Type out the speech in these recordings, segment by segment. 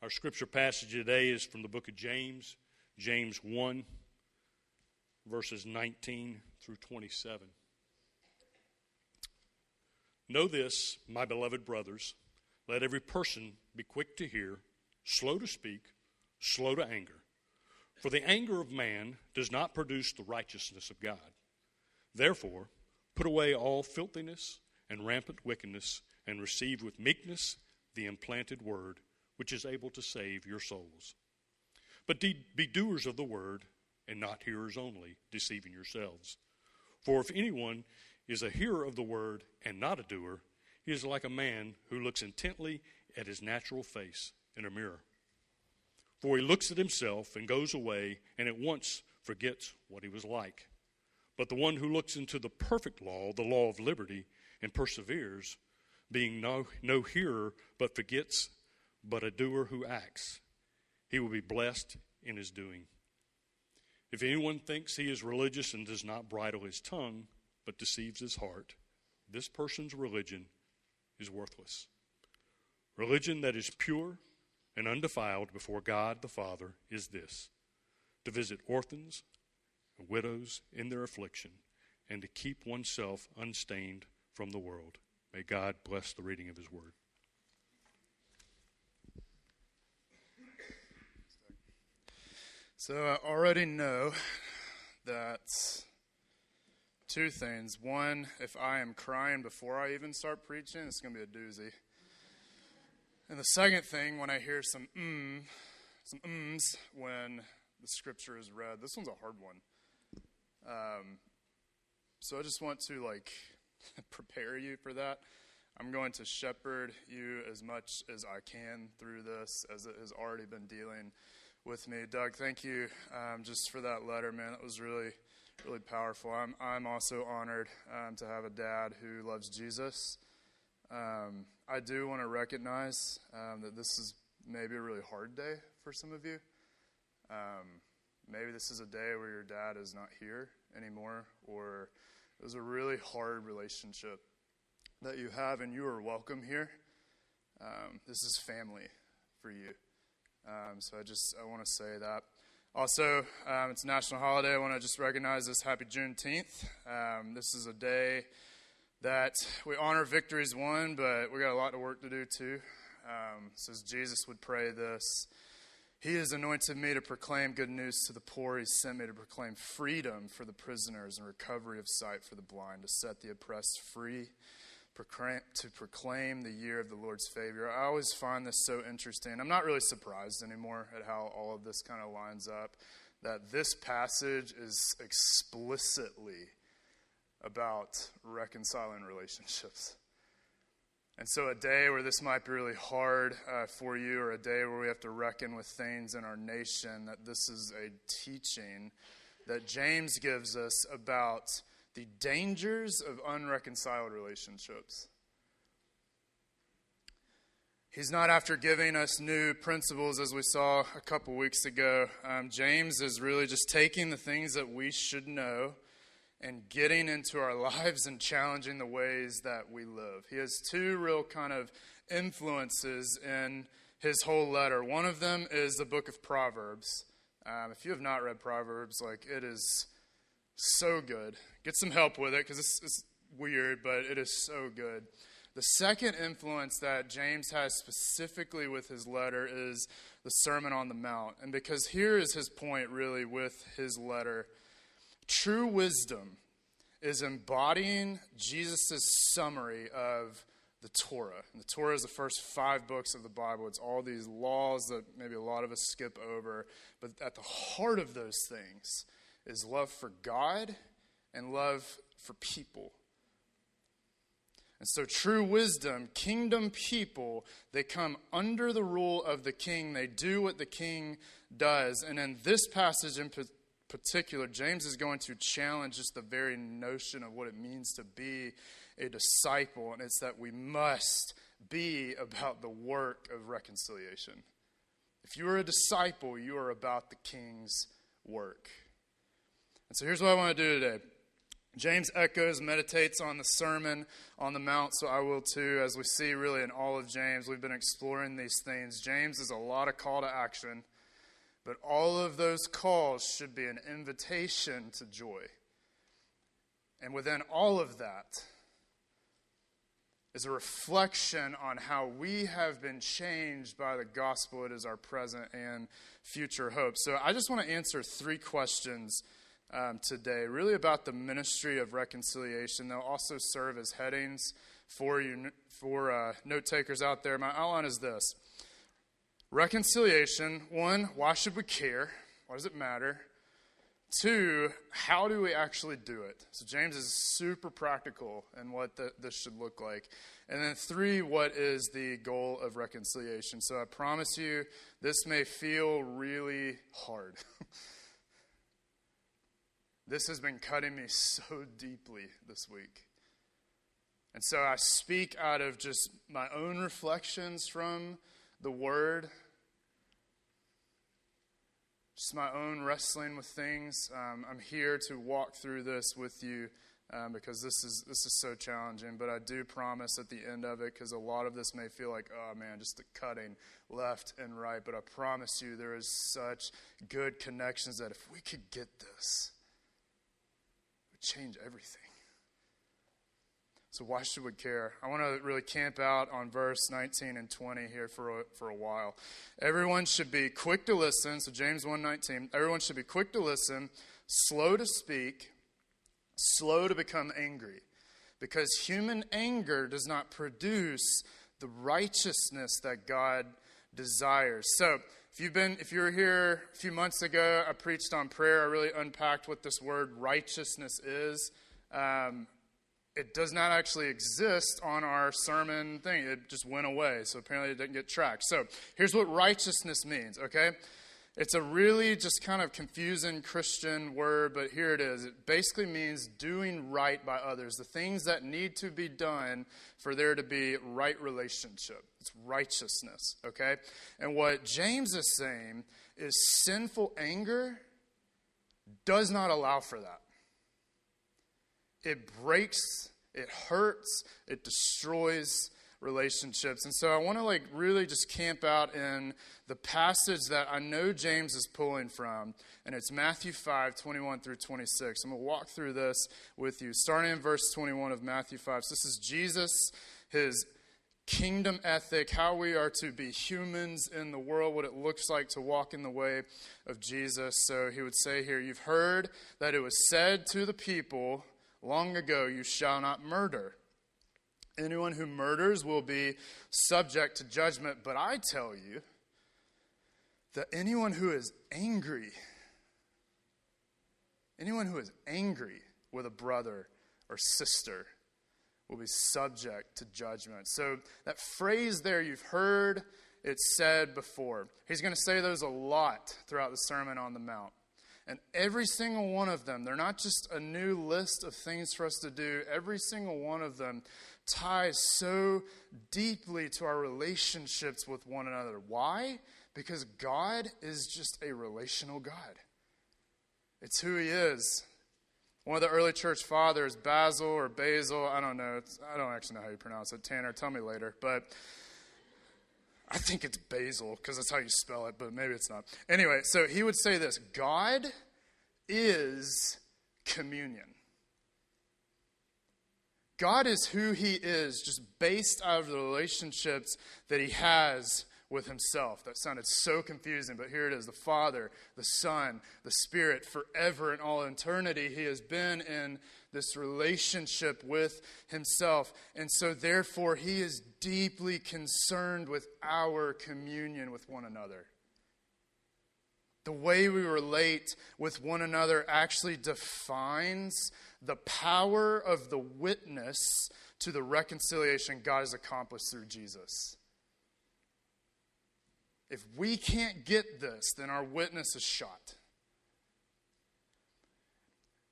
Our scripture passage today is from the book of James, James 1, verses 19 through 27. Know this, my beloved brothers, let every person be quick to hear, slow to speak, slow to anger. For the anger of man does not produce the righteousness of God. Therefore, put away all filthiness and rampant wickedness, and receive with meekness the implanted word, which is able to save your souls. But be doers of the word, and not hearers only, deceiving yourselves. For if anyone is a hearer of the word and not a doer, he is like a man who looks intently at his natural face in a mirror. For he looks at himself and goes away and at once forgets what he was like. But the one who looks into the perfect law, the law of liberty, and perseveres, being no hearer but forgets, but a doer who acts, he will be blessed in his doing. If anyone thinks he is religious and does not bridle his tongue, but deceives his heart, this person's religion is worthless. Religion that is pure and undefiled before God the Father is this: to visit orphans and widows in their affliction, and to keep oneself unstained from the world. May God bless the reading of his word. So I already know that two things. One, if I am crying before I even start preaching, it's going to be a doozy. And the second thing, when I hear some ums when the scripture is read, this one's a hard one. So I just want to prepare you for that. I'm going to shepherd you as much as I can through this, as it has already been dealing with me. Doug, thank you just for that letter, man. That was really, really powerful. I'm also honored to have a dad who loves Jesus. I do want to recognize that this is maybe a really hard day for some of you. Maybe this is a day where your dad is not here anymore, or it was a really hard relationship that you have, and you are welcome here. This is family for you. So I want to say that. Also, it's a national holiday. I want to just recognize this. Happy Juneteenth. This is a day that we honor victories won, but we got a lot of work to do too. Says Jesus would pray this: He has anointed me to proclaim good news to the poor. He sent me to proclaim freedom for the prisoners and recovery of sight for the blind, to set the oppressed free, to proclaim the year of the Lord's favor. I always find this so interesting. I'm not really surprised anymore at how all of this kind of lines up, that this passage is explicitly about reconciling relationships. And so a day where this might be really hard for you, or a day where we have to reckon with things in our nation, that this is a teaching that James gives us about the dangers of unreconciled relationships. He's not after giving us new principles, as we saw a couple weeks ago. James is really just taking the things that we should know and getting into our lives and challenging the ways that we live. He has two real kind of influences in his whole letter. One of them is the book of Proverbs. If you have not read Proverbs, it is so good. Get some help with it, because it's weird, but it is so good. The second influence that James has specifically with his letter is the Sermon on the Mount. And because here is his point really with his letter. True wisdom is embodying Jesus' summary of the Torah. And the Torah is the first 5 books of the Bible. It's all these laws that maybe a lot of us skip over. But at the heart of those things is love for God and love for people. And so true wisdom, kingdom people, they come under the rule of the king. They do what the king does. And in this passage in particular, James is going to challenge just the very notion of what it means to be a disciple. And it's that we must be about the work of reconciliation. If you are a disciple, you are about the king's work. And so here's what I want to do today. James echoes, meditates on the Sermon on the Mount, so I will too. As we see really in all of James, we've been exploring these things. James is a lot of call to action, but all of those calls should be an invitation to joy. And within all of that is a reflection on how we have been changed by the gospel. It is our present and future hope. So I just want to answer 3 questions today, really about the ministry of reconciliation. They'll also serve as headings for you, for note takers out there. My outline is this: reconciliation. 1, why should we care? Why does it matter? 2, how do we actually do it? So James is super practical in what this should look like. And then 3, what is the goal of reconciliation? So I promise you, this may feel really hard. This has been cutting me so deeply this week. And so I speak out of just my own reflections from the Word, just my own wrestling with things. I'm here to walk through this with you because this is so challenging. But I do promise at the end of it, because a lot of this may feel like, oh man, just the cutting left and right. But I promise you there is such good connections that if we could get this, change everything. So why should we care? I want to really camp out on verse 19 and 20 here for a while. Everyone should be quick to listen. So James 1:19. Everyone should be quick to listen, slow to speak, slow to become angry, because human anger does not produce the righteousness that God desires. So if you were here a few months ago, I preached on prayer. I really unpacked what this word righteousness is. It does not actually exist on our sermon thing. It just went away, so apparently it didn't get tracked. So here's what righteousness means, okay? It's a really just kind of confusing Christian word, but here it is. It basically means doing right by others, the things that need to be done for there to be right relationship. It's righteousness, okay? And what James is saying is sinful anger does not allow for that. It breaks, it hurts, it destroys relationships. And so I want to really just camp out in the passage that I know James is pulling from, and it's Matthew 5:21 through 26. I'm going to walk through this with you, starting in verse 21 of Matthew 5. So this is Jesus, his kingdom ethic, how we are to be humans in the world, what it looks like to walk in the way of Jesus. So he would say here, you've heard that it was said to the people long ago, you shall not murder. Anyone who murders will be subject to judgment. But I tell you that anyone who is angry with a brother or sister will be subject to judgment. So that phrase there, you've heard it said before. He's going to say those a lot throughout the Sermon on the Mount. And every single one of them, they're not just a new list of things for us to do. Every single one of them ties so deeply to our relationships with one another. Why? Because God is just a relational God. It's who he is. One of the early church fathers, Basil, I don't know. I don't actually know how you pronounce it. Tanner, tell me later. But I think it's Basil because that's how you spell it, but maybe it's not. Anyway, so he would say this: God is communion. God is who he is, just based out of the relationships that he has with himself. That sounded so confusing, but here it is. The Father, the Son, the Spirit, forever and all eternity, he has been in this relationship with himself. And so therefore, he is deeply concerned with our communion with one another. The way we relate with one another actually defines the power of the witness to the reconciliation God has accomplished through Jesus. If we can't get this, then our witness is shot.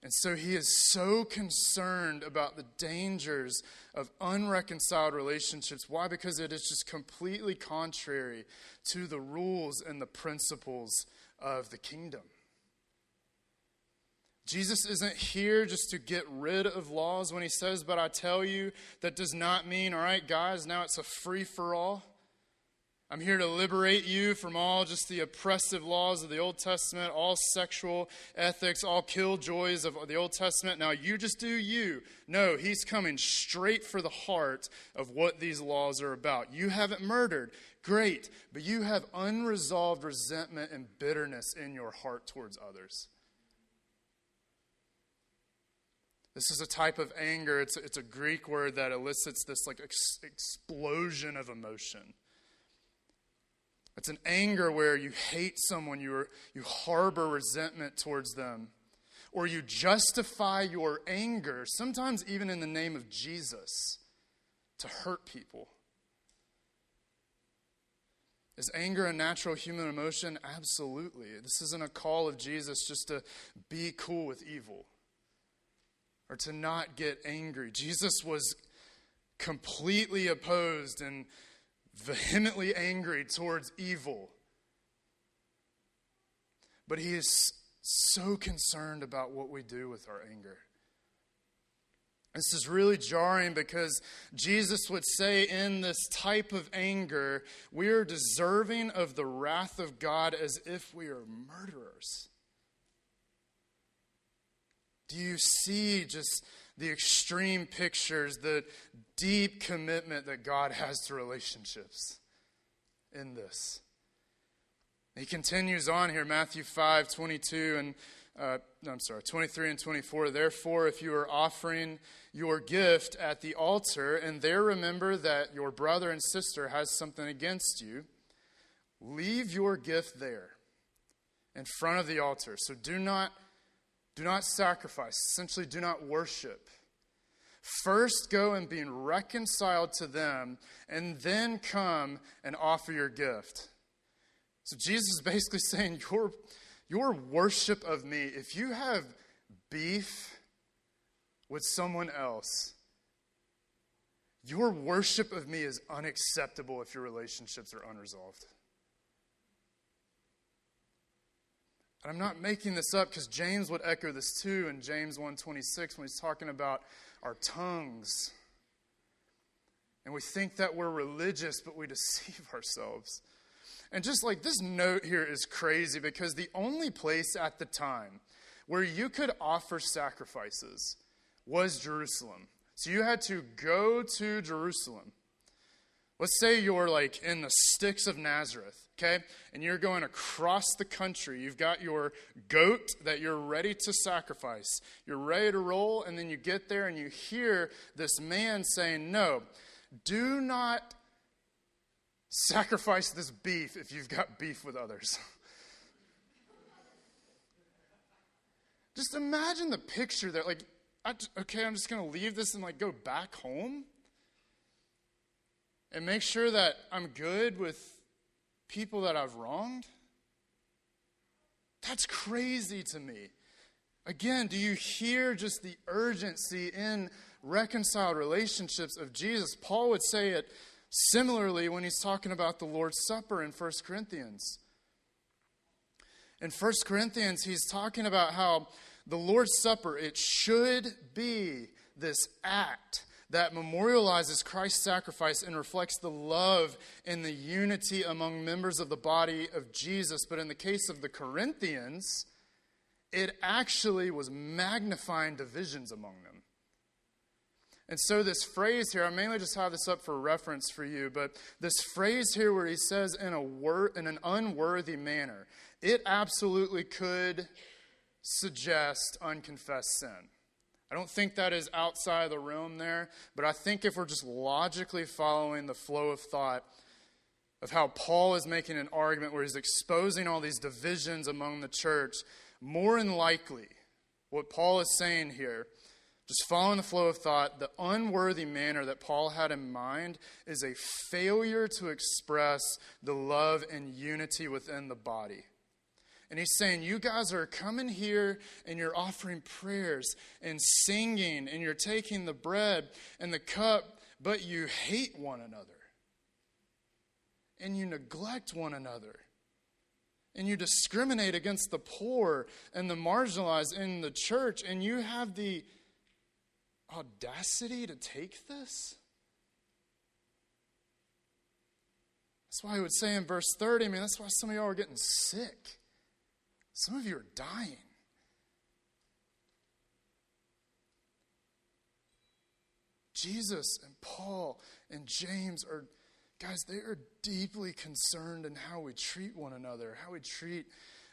And so he is so concerned about the dangers of unreconciled relationships. Why? Because it is just completely contrary to the rules and the principles of the kingdom. Jesus isn't here just to get rid of laws when he says, but I tell you, that does not mean, all right, guys, now it's a free-for-all. I'm here to liberate you from all just the oppressive laws of the Old Testament, all sexual ethics, all killjoys of the Old Testament. Now you just do you. No, he's coming straight for the heart of what these laws are about. You haven't murdered. Great. But you have unresolved resentment and bitterness in your heart towards others. This is a type of anger. It's a Greek word that elicits this like explosion of emotion. It's an anger where you hate someone, you harbor resentment towards them, or you justify your anger, sometimes even in the name of Jesus, to hurt people. Is anger a natural human emotion? Absolutely. This isn't a call of Jesus just to be cool with evil or to not get angry. Jesus was completely opposed and vehemently angry towards evil. But he is so concerned about what we do with our anger. This is really jarring because Jesus would say in this type of anger, we are deserving of the wrath of God as if we are murderers. Do you see just the extreme pictures, the deep commitment that God has to relationships in this? He continues on here, Matthew 5:23 and 24. Therefore, if you are offering your gift at the altar and there remember that your brother and sister has something against you, leave your gift there in front of the altar. So do not sacrifice, essentially do not worship. First go and be reconciled to them, and then come and offer your gift. So Jesus is basically saying, your worship of me, if you have beef with someone else, your worship of me is unacceptable if your relationships are unresolved. And I'm not making this up because James would echo this too in James 1:26 when he's talking about our tongues. And we think that we're religious, but we deceive ourselves. And just like this note here is crazy because the only place at the time where you could offer sacrifices was Jerusalem. So you had to go to Jerusalem. Let's say you're like in the sticks of Nazareth, okay? And you're going across the country. You've got your goat that you're ready to sacrifice. You're ready to roll, and then you get there and you hear this man saying, no, do not sacrifice this beef if you've got beef with others. Just imagine the picture there. Like, I'm just going to leave this and like go back home and make sure that I'm good with people that I've wronged. That's crazy to me. Again, do you hear just the urgency in reconciled relationships of Jesus? Paul would say it similarly when he's talking about the Lord's Supper in 1 Corinthians. In 1 Corinthians, he's talking about how the Lord's Supper, it should be this act that memorializes Christ's sacrifice and reflects the love and the unity among members of the body of Jesus. But in the case of the Corinthians, it actually was magnifying divisions among them. And so this phrase here, I mainly just have this up for reference for you, but this phrase here where he says in an unworthy manner, it absolutely could suggest unconfessed sin. I don't think that is outside the realm there, but I think if we're just logically following the flow of thought of how Paul is making an argument where he's exposing all these divisions among the church, more than likely, what Paul is saying here, just following the flow of thought, the unworthy manner that Paul had in mind is a failure to express the love and unity within the body. And he's saying, you guys are coming here and you're offering prayers and singing and you're taking the bread and the cup, but you hate one another. And you neglect one another. and you discriminate against the poor and the marginalized in the church, and you have the audacity to take this? That's why he would say in verse 30, that's why some of y'all are getting sick. Some of you are dying. Jesus and Paul and James are, guys, they are deeply concerned in how we treat one another, how we treat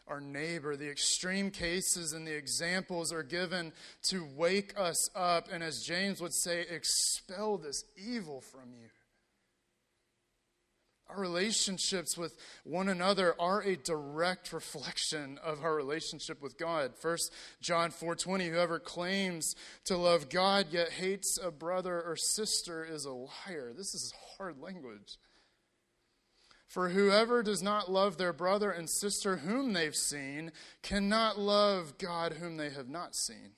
our neighbor. The extreme cases and the examples are given to wake us up, and as James would say, expel this evil from you. Our relationships with one another are a direct reflection of our relationship with God. 1 John 4:20, whoever claims to love God yet hates a brother or sister is a liar. This is hard language. For whoever does not love their brother and sister whom they've seen cannot love God whom they have not seen.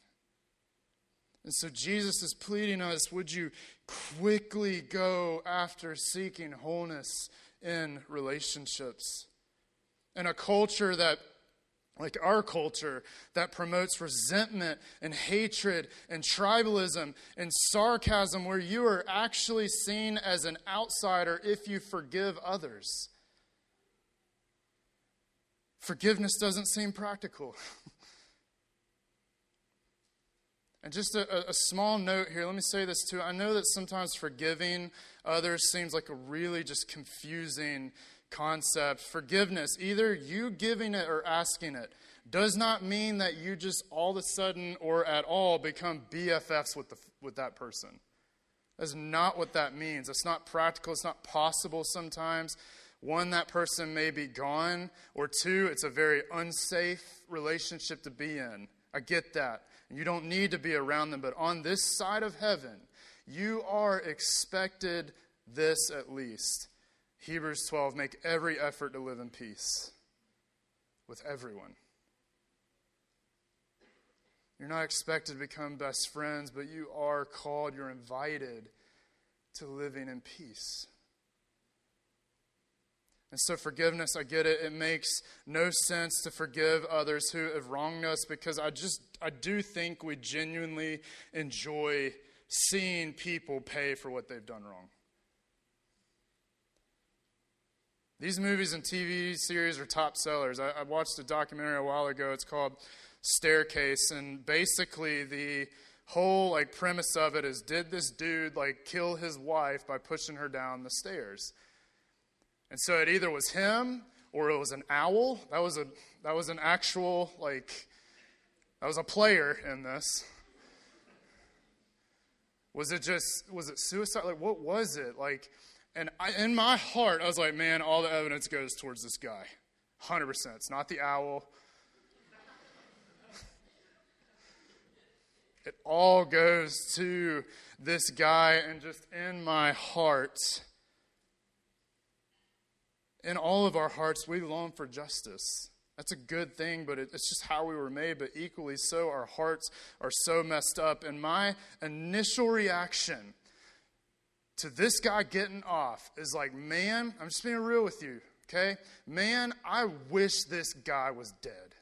And so Jesus is pleading us, would you quickly go after seeking wholeness in relationships? In a culture that, like our culture, that promotes resentment and hatred and tribalism and sarcasm, where you are actually seen as an outsider if you forgive others. Forgiveness doesn't seem practical. And just a small note here, let me say this too. I know that sometimes forgiving others seems like a really just confusing concept. Forgiveness, either you giving it or asking it, does not mean that you just all of a sudden or at all become BFFs with that person. That's not what that means. It's not practical. It's not possible sometimes. One, that person may be gone, or two, it's a very unsafe relationship to be in. I get that. You don't need to be around them, but on this side of heaven, you are expected this at least. Hebrews 12, make every effort to live in peace with everyone. You're not expected to become best friends, but you are called, you're invited to living in peace. And so forgiveness, I get it. It makes no sense to forgive others who have wronged us, because I do think we genuinely enjoy seeing people pay for what they've done wrong. These movies and TV series are top sellers. I watched a documentary a while ago. It's called Staircase, and basically the whole premise of it is, did this dude kill his wife by pushing her down the stairs? And so it either was him or it was an owl. That was an actual that was a player in this. Was it suicide? What was it? And in my heart, I was like, man, all the evidence goes towards this guy. 100%. It's not the owl. It all goes to this guy, and just in my heart, in all of our hearts, we long for justice. That's a good thing, but it's just how we were made. But equally so, our hearts are so messed up. And my initial reaction to this guy getting off is man, I'm just being real with you, okay? Man, I wish this guy was dead.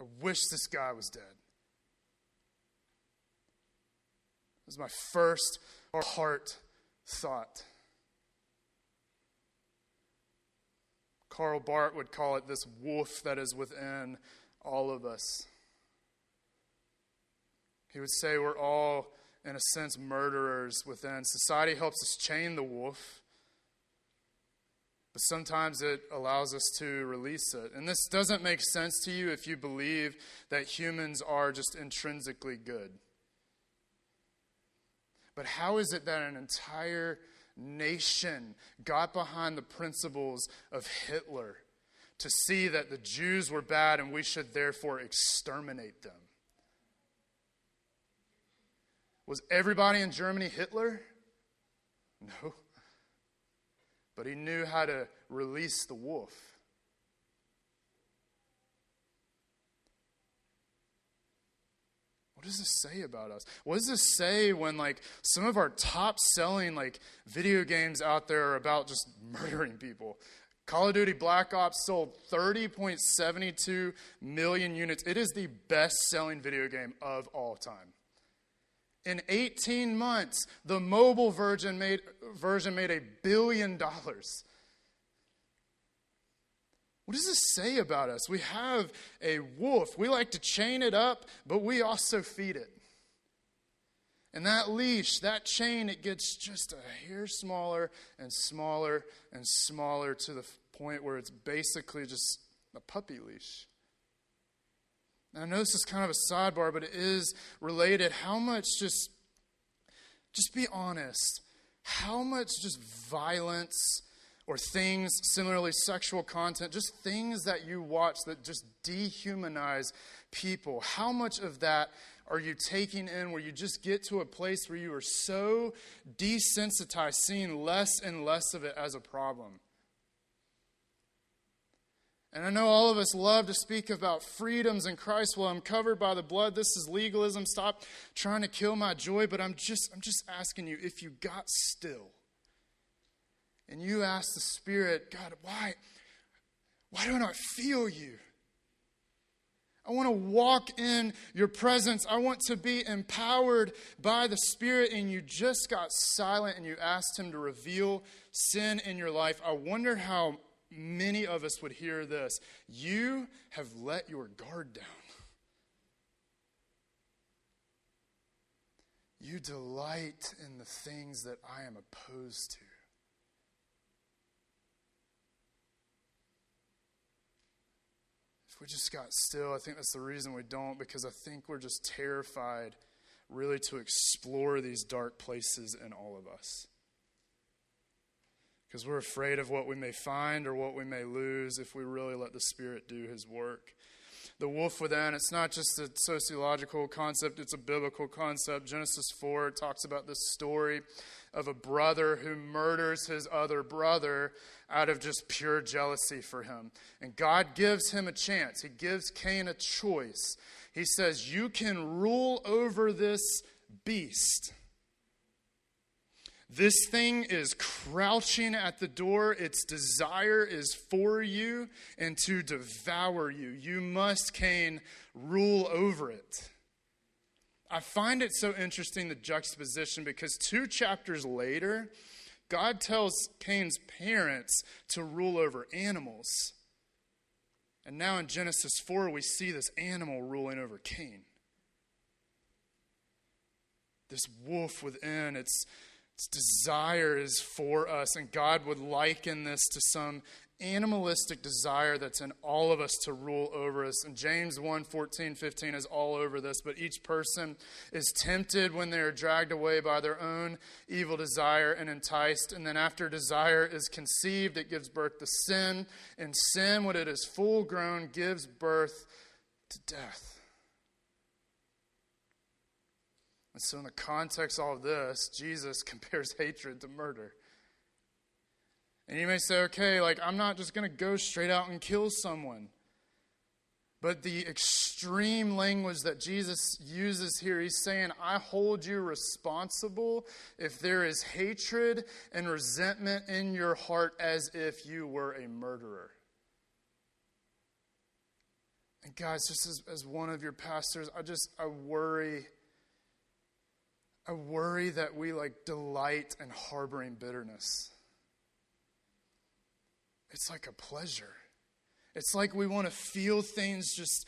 I wish this guy was dead. It was my first heart thought. Karl Barth would call it this wolf that is within all of us. He would say we're all, in a sense, murderers within. Society helps us chain the wolf, but sometimes it allows us to release it. And this doesn't make sense to you if you believe that humans are just intrinsically good. But how is it that an entire nation got behind the principles of Hitler to see that the Jews were bad and we should therefore exterminate them? Was everybody in Germany Hitler? No. But he knew how to release the wolf. What what does this say about us? What does this say when some of our top selling video games out there are about just murdering people? Call of Duty Black Ops sold 30.72 million units. It is the best-selling video game of all time. In 18 months, the mobile version made $1 billion. What does this say about us? We have a wolf. We like to chain it up, but we also feed it. And that leash, that chain, it gets just a hair smaller and smaller and smaller to the point where it's basically just a puppy leash. Now, I know this is kind of a sidebar, but it is related. How much, just be honest, how much just violence or things, similarly sexual content, just things that you watch that just dehumanize people, how much of that are you taking in where you just get to a place where you are so desensitized, seeing less and less of it as a problem? And I know all of us love to speak about freedoms in Christ. Well, I'm covered by the blood. This is legalism. Stop trying to kill my joy. But I'm just asking you, if you got still and you ask the Spirit, God, why don't I feel you? I want to walk in your presence. I want to be empowered by the Spirit. And you just got silent and you asked him to reveal sin in your life. I wonder how many of us would hear this. You have let your guard down. You delight in the things that I am opposed to. If we just got still, I think that's the reason we don't, because I think we're just terrified really to explore these dark places in all of us. Because we're afraid of what we may find or what we may lose if we really let the Spirit do his work. The wolf within, it's not just a sociological concept, it's a biblical concept. Genesis 4 talks about this story of a brother who murders his other brother out of just pure jealousy for him. And God gives him a chance. He gives Cain a choice. He says, you can rule over this beast. This thing is crouching at the door. Its desire is for you and to devour you. You must, Cain, rule over it. I find it so interesting, the juxtaposition, because 2 chapters later, God tells Cain's parents to rule over animals. And now in Genesis 4, we see this animal ruling over Cain. This wolf within, its desire is for us, and God would liken this to some animalistic desire that's in all of us to rule over us. And James 1:14-15 is all over this, but each person is tempted when they are dragged away by their own evil desire and enticed. And then after desire is conceived, it gives birth to sin. And sin, when it is full grown, gives birth to death. And so in the context of all of this, Jesus compares hatred to murder. And you may say, okay, I'm not just going to go straight out and kill someone. But the extreme language that Jesus uses here, he's saying, I hold you responsible if there is hatred and resentment in your heart as if you were a murderer. And guys, just as one of your pastors, I worry that we delight in harboring bitterness. It's like a pleasure. It's like we want to feel things just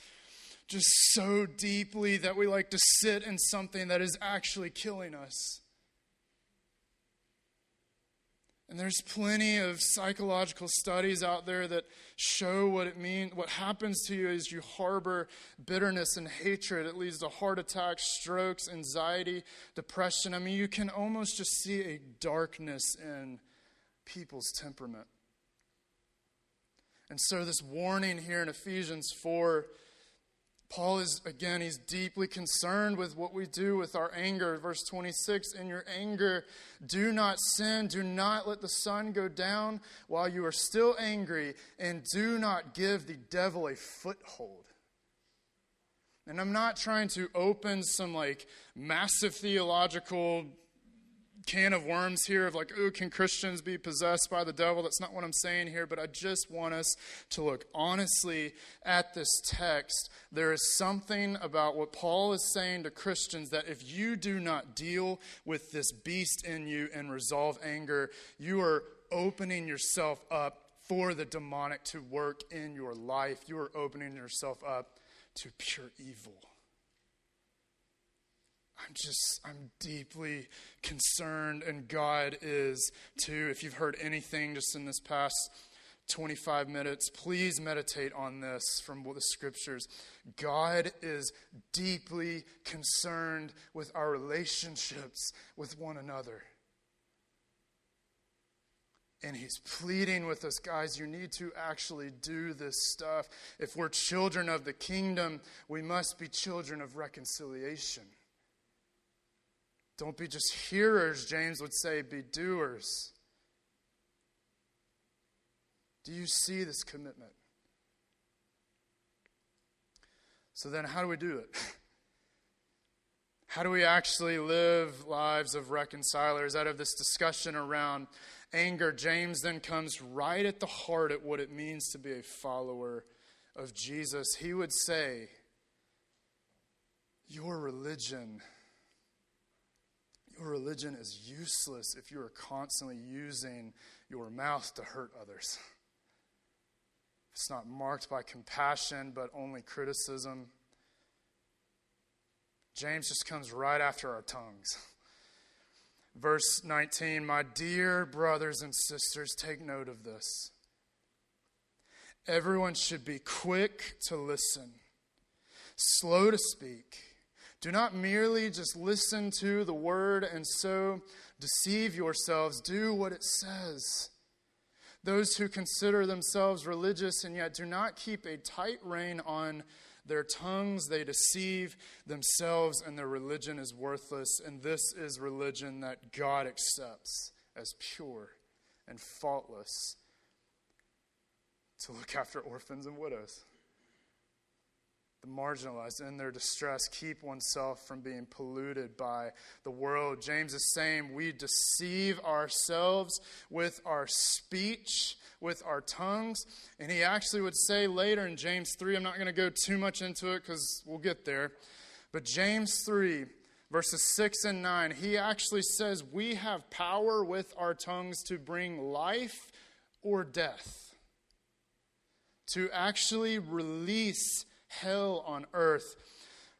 so deeply that we like to sit in something that is actually killing us. And there's plenty of psychological studies out there that show what it means. What happens to you is you harbor bitterness and hatred. It leads to heart attacks, strokes, anxiety, depression. I mean, you can almost just see a darkness in people's temperament. And so this warning here in Ephesians 4, Paul is, again, he's deeply concerned with what we do with our anger. Verse 26, in your anger, do not sin. Do not let the sun go down while you are still angry. And do not give the devil a foothold. And I'm not trying to open some like massive theological can of worms here of like, ooh, can Christians be possessed by the devil? That's not what I'm saying here, but I just want us to look honestly at this text. There is something about what Paul is saying to Christians that if you do not deal with this beast in you and resolve anger, you are opening yourself up for the demonic to work in your life. You are opening yourself up to pure evil. I'm deeply concerned, and God is too. If you've heard anything just in this past 25 minutes, please meditate on this from the scriptures. God is deeply concerned with our relationships with one another. And he's pleading with us, guys, you need to actually do this stuff. If we're children of the kingdom, we must be children of reconciliation. Don't be just hearers, James would say, be doers. Do you see this commitment? So then how do we do it? How do we actually live lives of reconcilers? Out of this discussion around anger, James then comes right at the heart at what it means to be a follower of Jesus. He would say, your religion is useless if you are constantly using your mouth to hurt others. It's not marked by compassion, but only criticism. James just comes right after our tongues. Verse 19, my dear brothers and sisters, take note of this. Everyone should be quick to listen, slow to speak. Do not merely just listen to the word and so deceive yourselves. Do what it says. Those who consider themselves religious and yet do not keep a tight rein on their tongues, they deceive themselves, and their religion is worthless. And this is religion that God accepts as pure and faultless, to look after orphans and widows, the marginalized in their distress, keep oneself from being polluted by the world. James is saying we deceive ourselves with our speech, with our tongues. And he actually would say later in James 3, I'm not going to go too much into it because we'll get there, but James 3, verses 6 and 9, he actually says we have power with our tongues to bring life or death, to actually release hell on earth.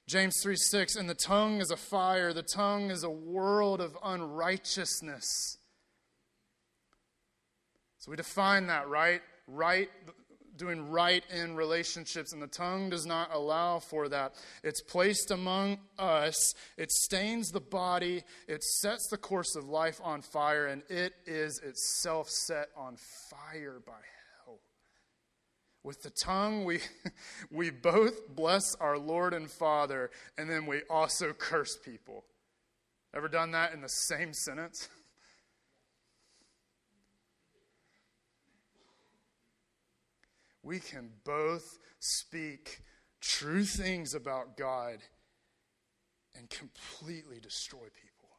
James 3:6, and the tongue is a fire, the tongue is a world of unrighteousness. So we define that, right? Doing right in relationships, and the tongue does not allow for that. It's placed among us, it stains the body, it sets the course of life on fire, and it is itself set on fire by hell. With the tongue, we both bless our Lord and Father, and then we also curse people. Ever done that in the same sentence? We can both speak true things about God and completely destroy people.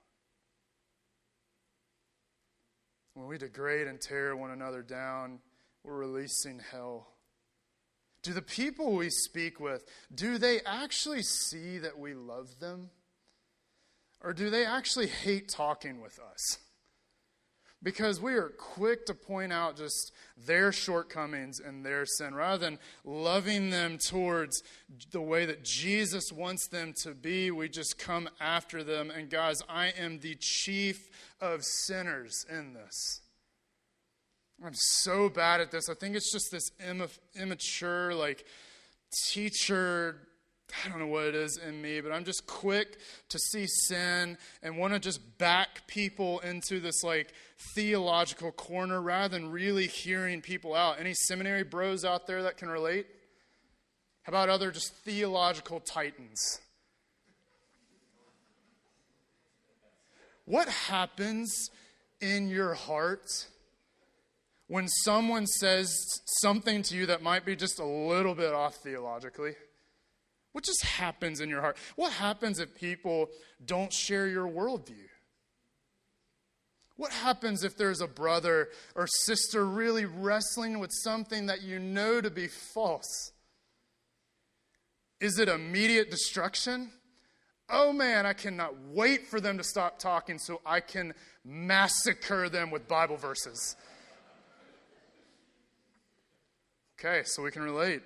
When we degrade and tear one another down, we're releasing hell. Do the people we speak with, do they actually see that we love them? Or do they actually hate talking with us? Because we are quick to point out just their shortcomings and their sin, rather than loving them towards the way that Jesus wants them to be. We just come after them. And guys, I am the chief of sinners in this. I'm so bad at this. I think it's just this immature, teacher, I don't know what it is in me, but I'm just quick to see sin and want to just back people into this theological corner rather than really hearing people out. Any seminary bros out there that can relate? How about other just theological titans? What happens in your heart when someone says something to you that might be just a little bit off theologically? What just happens in your heart? What happens if people don't share your worldview? What happens if there's a brother or sister really wrestling with something that you know to be false? Is it immediate destruction? Oh man, I cannot wait for them to stop talking so I can massacre them with Bible verses. Okay, so we can relate.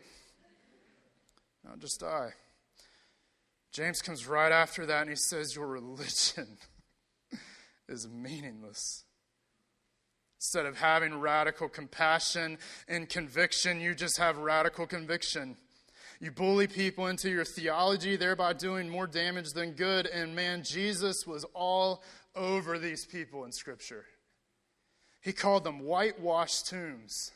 Not just I. James comes right after that and he says, your religion is meaningless. Instead of having radical compassion and conviction, you just have radical conviction. You bully people into your theology, thereby doing more damage than good. And man, Jesus was all over these people in Scripture. He called them whitewashed tombs.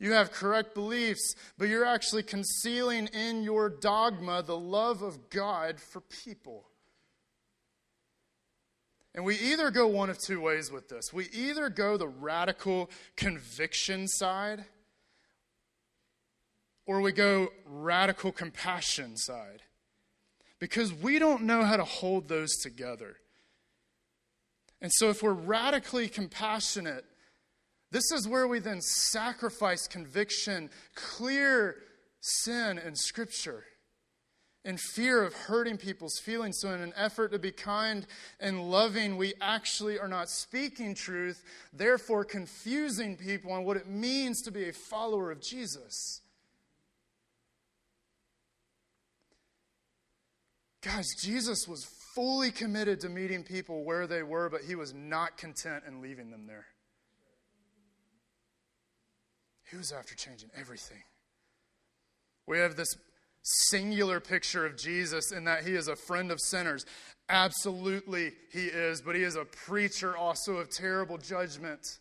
You have correct beliefs, but you're actually concealing in your dogma the love of God for people. And we either go one of two ways with this. We either go the radical conviction side, or we go radical compassion side. Because we don't know how to hold those together. And so if we're radically compassionate, this is where we then sacrifice conviction, clear sin in Scripture, in fear of hurting people's feelings. So in an effort to be kind and loving, we actually are not speaking truth, therefore confusing people on what it means to be a follower of Jesus. Guys, Jesus was fully committed to meeting people where they were, but he was not content in leaving them there. He was after changing everything. We have this singular picture of Jesus in that he is a friend of sinners. Absolutely he is, but he is a preacher also of terrible judgment.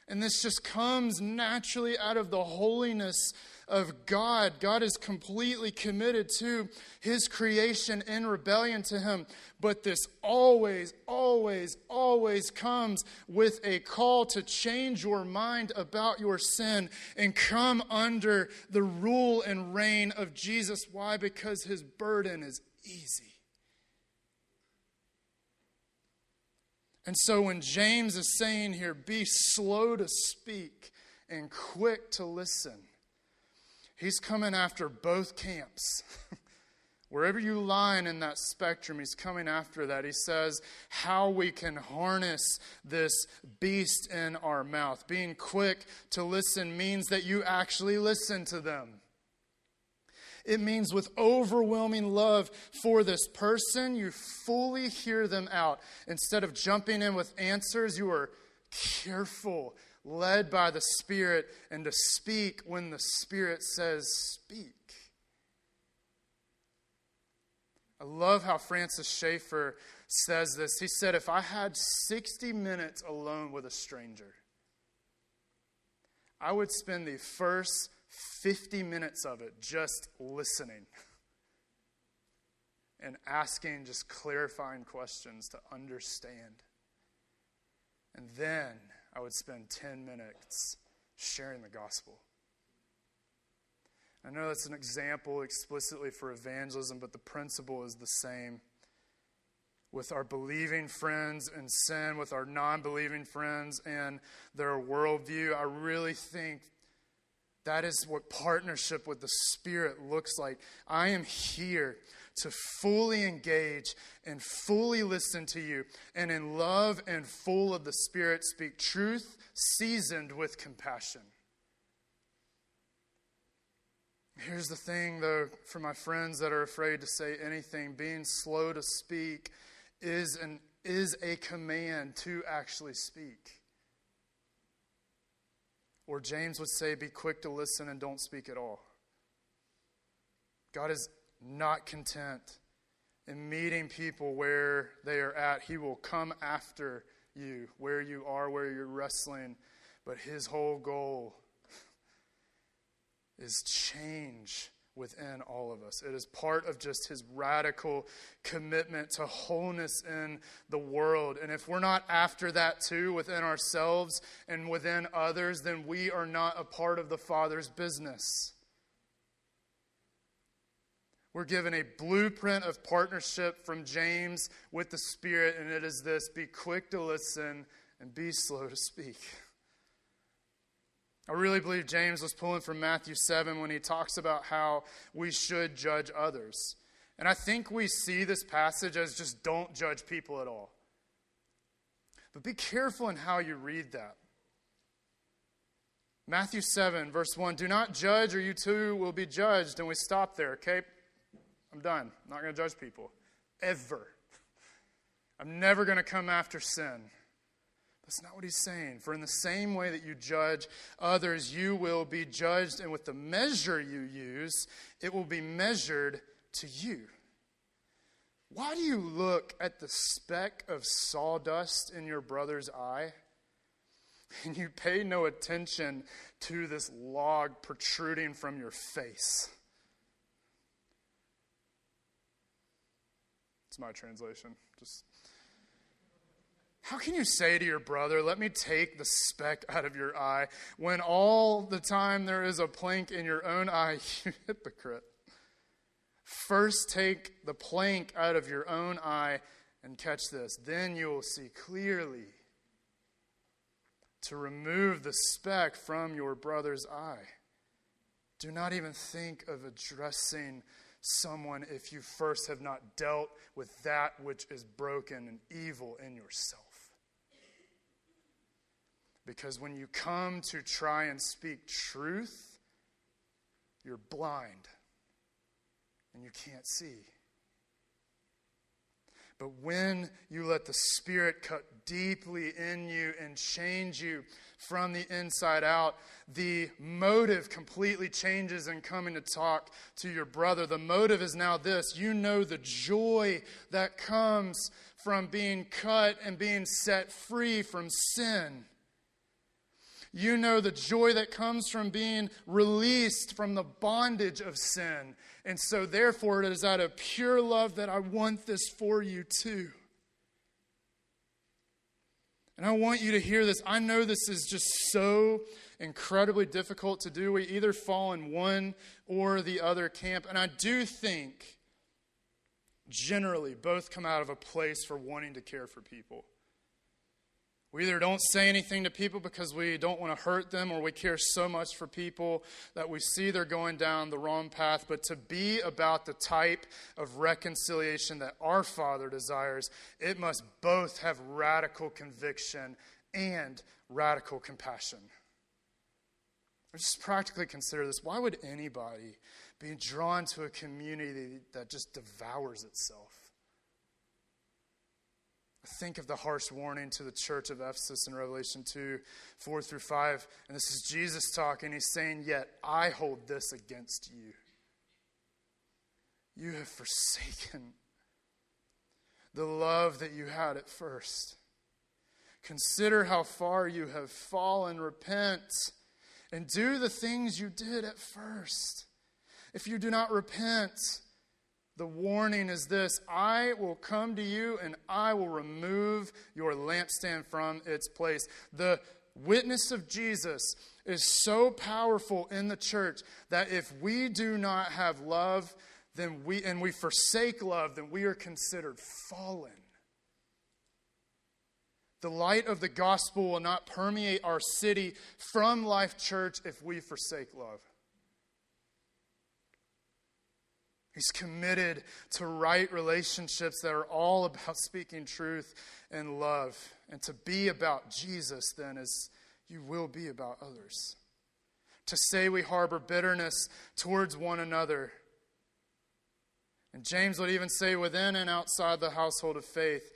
And this just comes naturally out of the holiness of God. God is completely committed to his creation in rebellion to him. But this always, always, always comes with a call to change your mind about your sin and come under the rule and reign of Jesus. Why? Because his burden is easy. And so when James is saying here, be slow to speak and quick to listen, he's coming after both camps. Wherever you line in that spectrum, he's coming after that. He says how we can harness this beast in our mouth. Being quick to listen means that you actually listen to them. It means with overwhelming love for this person, you fully hear them out. Instead of jumping in with answers, you are careful, led by the Spirit, and to speak when the Spirit says speak. I love how Francis Schaeffer says this. He said, if I had 60 minutes alone with a stranger, I would spend the first 50 minutes of it just listening and asking just clarifying questions to understand. And then I would spend 10 minutes sharing the gospel. I know that's an example explicitly for evangelism, but the principle is the same. With our believing friends in sin, with our non-believing friends and their worldview, I really think that is what partnership with the Spirit looks like. I am here to fully engage and fully listen to you, and in love and full of the Spirit speak truth seasoned with compassion. Here's the thing, though, for my friends that are afraid to say anything, being slow to speak is a command to actually speak. Or James would say, be quick to listen and don't speak at all. God is not content in meeting people where they are at. He will come after you, where you are, where you're wrestling. But his whole goal is change within all of us. It is part of just his radical commitment to wholeness in the world. And if we're not after that too within ourselves and within others, then we are not a part of the Father's business. We're given a blueprint of partnership from James with the Spirit, and it is this: be quick to listen and be slow to speak. I really believe James was pulling from Matthew 7 when he talks about how we should judge others. And I think we see this passage as just don't judge people at all. But be careful in how you read that. Matthew 7, verse 1, do not judge or you too will be judged. And we stop there, okay? I'm done. I'm not going to judge people. Ever. I'm never going to come after sin. That's not what he's saying. For in the same way that you judge others, you will be judged. And with the measure you use, it will be measured to you. Why do you look at the speck of sawdust in your brother's eye, and you pay no attention to this log protruding from your face? It's my translation. How can you say to your brother, let me take the speck out of your eye, when all the time there is a plank in your own eye, you hypocrite? First take the plank out of your own eye, and catch this, then you will see clearly to remove the speck from your brother's eye. Do not even think of addressing someone if you first have not dealt with that which is broken and evil in yourself. Because when you come to try and speak truth, you're blind and you can't see. But when you let the Spirit cut deeply in you and change you from the inside out, the motive completely changes in coming to talk to your brother. The motive is now this: you know the joy that comes from being cut and being set free from sin. You know the joy that comes from being released from the bondage of sin. And so therefore it is out of pure love that I want this for you too. And I want you to hear this. I know this is just so incredibly difficult to do. We either fall in one or the other camp. And I do think generally both come out of a place for wanting to care for people. We either don't say anything to people because we don't want to hurt them, or we care so much for people that we see they're going down the wrong path. But to be about the type of reconciliation that our Father desires, it must both have radical conviction and radical compassion. Just practically consider this. Why would anybody be drawn to a community that just devours itself? Think of the harsh warning to the church of Ephesus in Revelation 2, 4 through 5. And this is Jesus talking. He's saying, yet I hold this against you. You have forsaken the love that you had at first. Consider how far you have fallen. Repent and do the things you did at first. If you do not repent, the warning is this: I will come to you and I will remove your lampstand from its place. The witness of Jesus is so powerful in the church that if we do not have love, then we forsake love, then we are considered fallen. The light of the gospel will not permeate our city from Life Church if we forsake love. He's committed to right relationships that are all about speaking truth and love. And to be about Jesus, then, is you will be about others. To say we harbor bitterness towards one another. And James would even say within and outside the household of faith.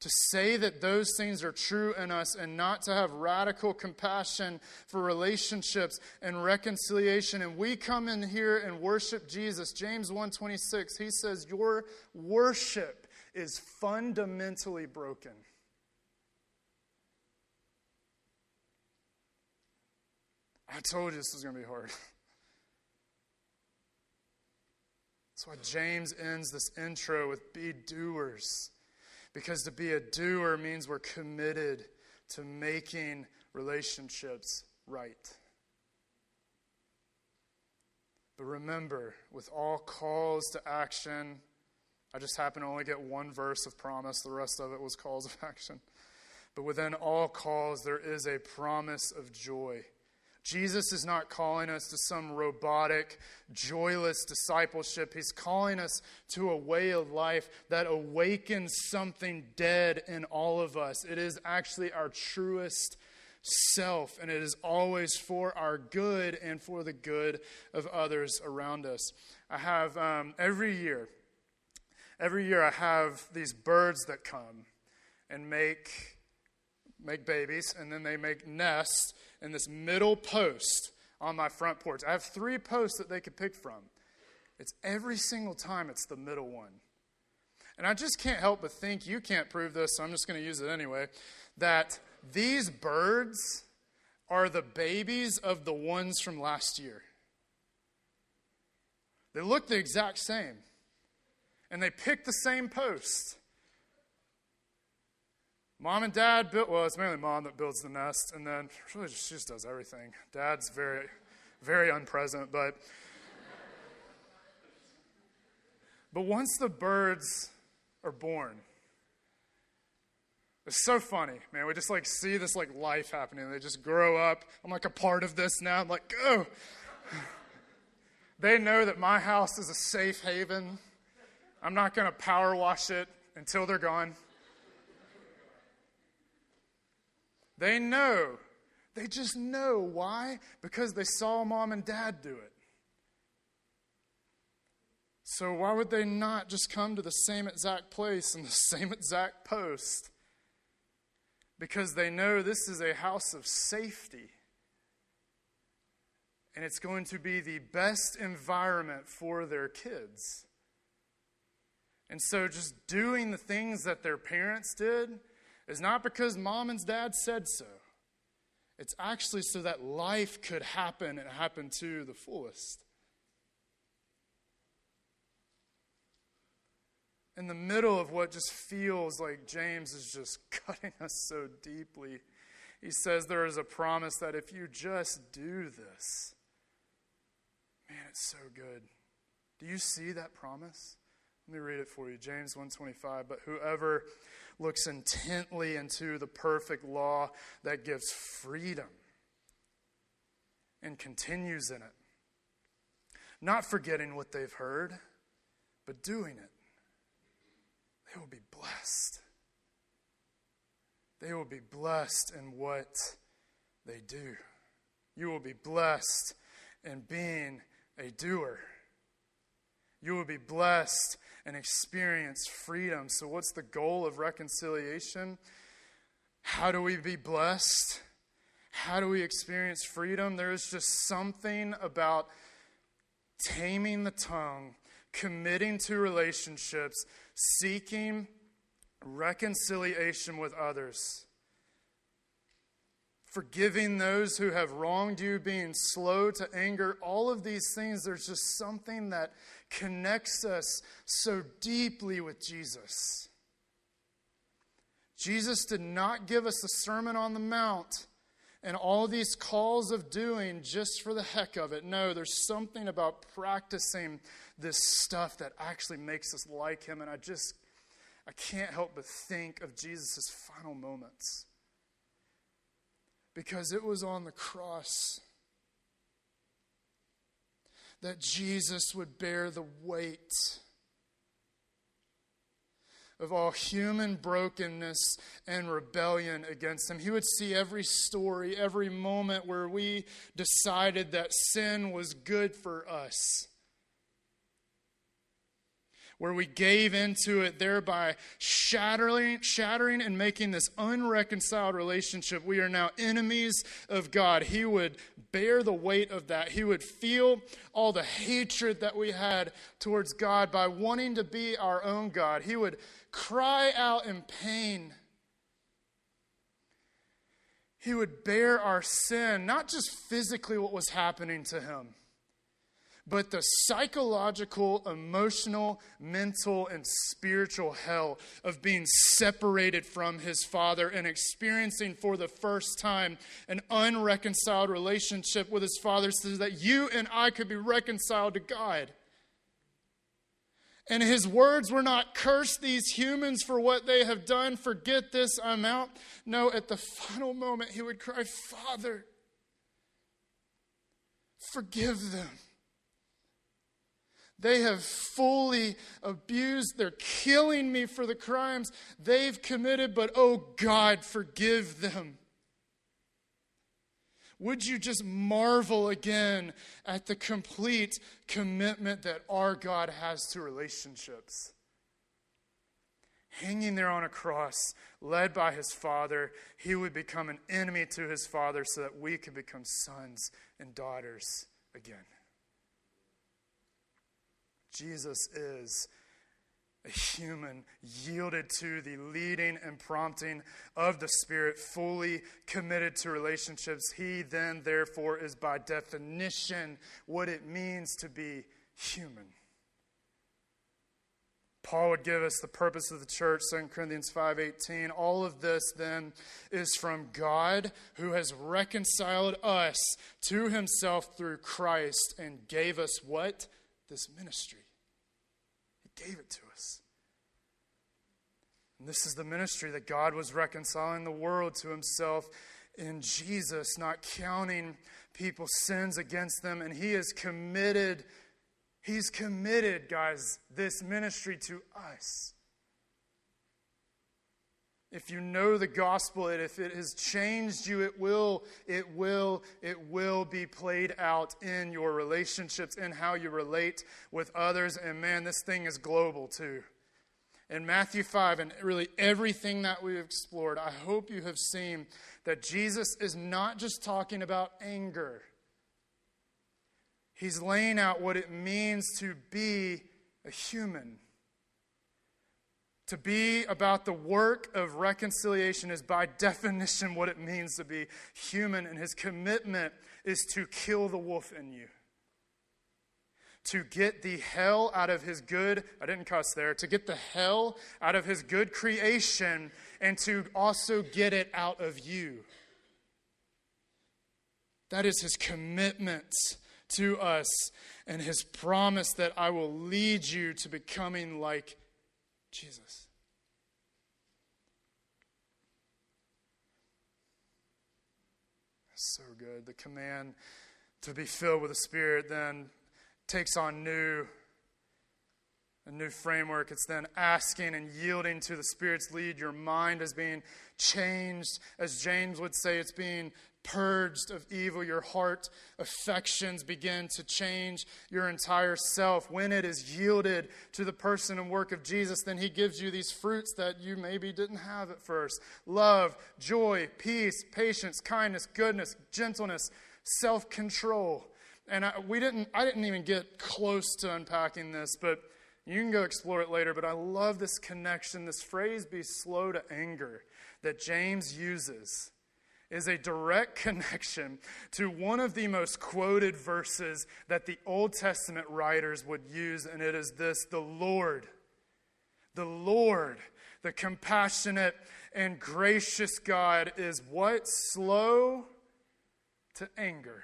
To say that those things are true in us and not to have radical compassion for relationships and reconciliation. And we come in here and worship Jesus. James 1:26, he says, your worship is fundamentally broken. I told you this was going to be hard. That's why James ends this intro with be doers. Because to be a doer means we're committed to making relationships right. But remember, with all calls to action, I just happen to only get one verse of promise. The rest of it was calls of action. But within all calls, there is a promise of joy. Jesus is not calling us to some robotic, joyless discipleship. He's calling us to a way of life that awakens something dead in all of us. It is actually our truest self, and it is always for our good and for the good of others around us. I have every year I have these birds that come and make babies, and then they make nests in this middle post on my front porch. I have 3 posts that they could pick from. It's every single time it's the middle one. And I just can't help but think, you can't prove this, so I'm just going to use it anyway, that these birds are the babies of the ones from last year. They look the exact same. And they pick the same post. Mom and Dad built, well, it's mainly Mom that builds the nest, and then really she just does everything. Dad's very, very unpresent, but once the birds are born, it's so funny, man. We just see this life happening. They just grow up. I'm a part of this now. I'm like, go. They know that my house is a safe haven. I'm not going to power wash it until they're gone. They know. They just know. Why? Because they saw Mom and Dad do it. So why would they not just come to the same exact place and the same exact post? Because they know this is a house of safety. And it's going to be the best environment for their kids. And so just doing the things that their parents did is not because Mom and Dad said so. It's actually so that life could happen and happen to the fullest. In the middle of what just feels like James is just cutting us so deeply, he says there is a promise that if you just do this, man, it's so good. Do you see that promise? Let me read it for you. James 1:25. But whoever looks intently into the perfect law that gives freedom and continues in it, not forgetting what they've heard, but doing it, they will be blessed. They will be blessed in what they do. You will be blessed in being a doer. You will be blessed and experience freedom. So what's the goal of reconciliation? How do we be blessed? How do we experience freedom? There is just something about taming the tongue, committing to relationships, seeking reconciliation with others, forgiving those who have wronged you, being slow to anger, all of these things, there's just something that connects us so deeply with Jesus. Jesus did not give us the Sermon on the Mount and all these calls of doing just for the heck of it. No, there's something about practicing this stuff that actually makes us like him. And I can't help but think of Jesus' final moments. Because it was on the cross that Jesus would bear the weight of all human brokenness and rebellion against him. He would see every story, every moment where we decided that sin was good for us, where we gave into it, thereby shattering and making this unreconciled relationship. We are now enemies of God. He would bear the weight of that. He would feel all the hatred that we had towards God by wanting to be our own God. He would cry out in pain. He would bear our sin, not just physically what was happening to him, but the psychological, emotional, mental, and spiritual hell of being separated from his Father and experiencing for the first time an unreconciled relationship with his Father so that you and I could be reconciled to God. And his words were not, curse these humans for what they have done, forget this, I'm out. No, at the final moment, he would cry, Father, forgive them. They have fully abused, they're killing me for the crimes they've committed, but oh God, forgive them. Would you just marvel again at the complete commitment that our God has to relationships? Hanging there on a cross, led by his Father, he would become an enemy to his Father so that we could become sons and daughters again. Jesus is a human yielded to the leading and prompting of the Spirit, fully committed to relationships. He then, therefore, is by definition what it means to be human. Paul would give us the purpose of the church, 2 Corinthians 5:18. All of this then is from God, who has reconciled us to himself through Christ and gave us what? This ministry. He gave it to us. And this is the ministry that God was reconciling the world to himself in Jesus, not counting people's sins against them. And he is committed. He's committed, guys, this ministry to us. If you know the gospel, if it has changed you, it will be played out in your relationships, in how you relate with others. And man, this thing is global too. In Matthew 5, and really everything that we've explored, I hope you have seen that Jesus is not just talking about anger. He's laying out what it means to be a human. To be about the work of reconciliation is by definition what it means to be human. And his commitment is to kill the wolf in you. To get the hell out of his good, I didn't cuss there, to get the hell out of his good creation and to also get it out of you. That is his commitment to us and his promise that I will lead you to becoming like Jesus. So good. The command to be filled with the Spirit then takes on a new framework. It's then asking and yielding to the Spirit's lead. Your mind is being changed. As James would say, it's being purged of evil. Your heart affections begin to change your entire self. When it is yielded to the person and work of Jesus, then he gives you these fruits that you maybe didn't have at first. Love, joy, peace, patience, kindness, goodness, gentleness, self-control. And I didn't even get close to unpacking this, but you can go explore it later. But I love this connection, this phrase, be slow to anger, that James uses is a direct connection to one of the most quoted verses that the Old Testament writers would use, and it is this: the Lord, the compassionate and gracious God is what? Slow to anger.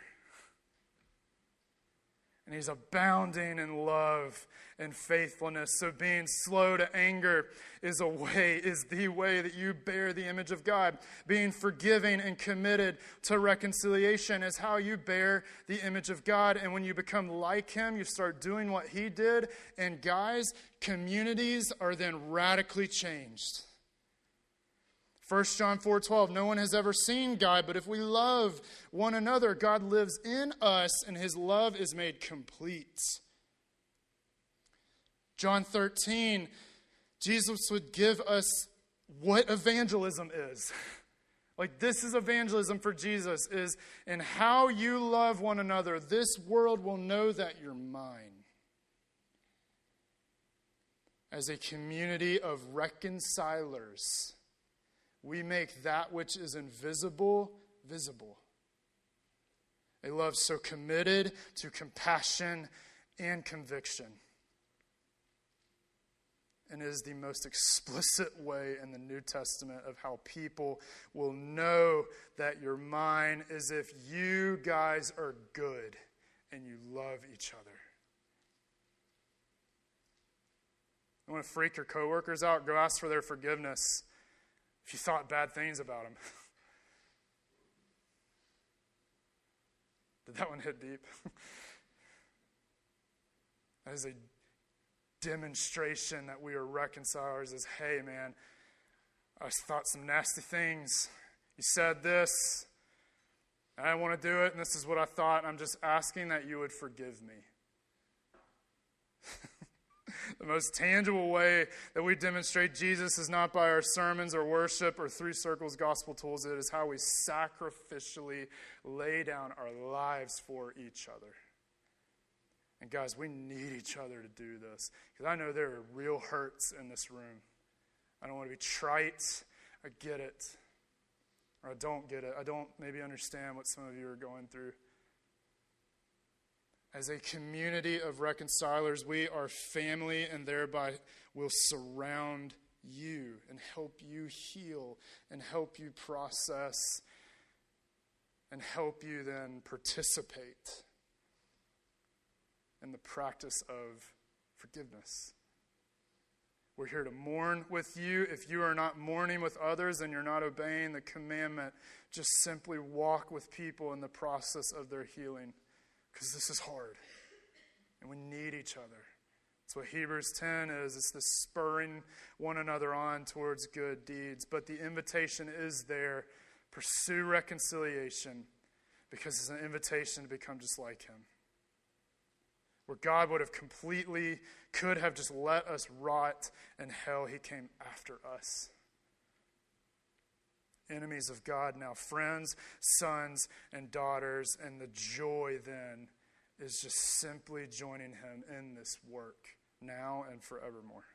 And he's abounding in love and faithfulness. So being slow to anger is the way that you bear the image of God. Being forgiving and committed to reconciliation is how you bear the image of God. And when you become like him, you start doing what he did. And guys, communities are then radically changed. 1 John 4:12, no one has ever seen God, but if we love one another, God lives in us and his love is made complete. John 13, Jesus would give us what evangelism is. Like, this is evangelism for Jesus, is in how you love one another, this world will know that you're mine. As a community of reconcilers, we make that which is invisible, visible. A love so committed to compassion and conviction. And it is the most explicit way in the New Testament of how people will know that you're mine is if you guys are good and you love each other. You want to freak your coworkers out? Go ask for their forgiveness if you thought bad things about them. Did that one hit deep? That is a demonstration that we are reconcilers is, hey, man, I thought some nasty things. You said this. I didn't want to do it, and this is what I thought. I'm just asking that you would forgive me. The most tangible way that we demonstrate Jesus is not by our sermons or worship or Three Circles gospel tools. It is how we sacrificially lay down our lives for each other. And guys, we need each other to do this. Because I know there are real hurts in this room. I don't want to be trite. I get it. Or I don't get it. I don't maybe understand what some of you are going through. As a community of reconcilers, we are family and thereby will surround you and help you heal and help you process and help you then participate in the practice of forgiveness. We're here to mourn with you. If you are not mourning with others and you're not obeying the commandment, just simply walk with people in the process of their healing. Because this is hard. And we need each other. That's what Hebrews 10 is. It's the spurring one another on towards good deeds. But the invitation is there. Pursue reconciliation. Because it's an invitation to become just like him. Where God would have could have just let us rot in hell, he came after us. Enemies of God, now friends, sons, and daughters. And the joy then is just simply joining him in this work now and forevermore.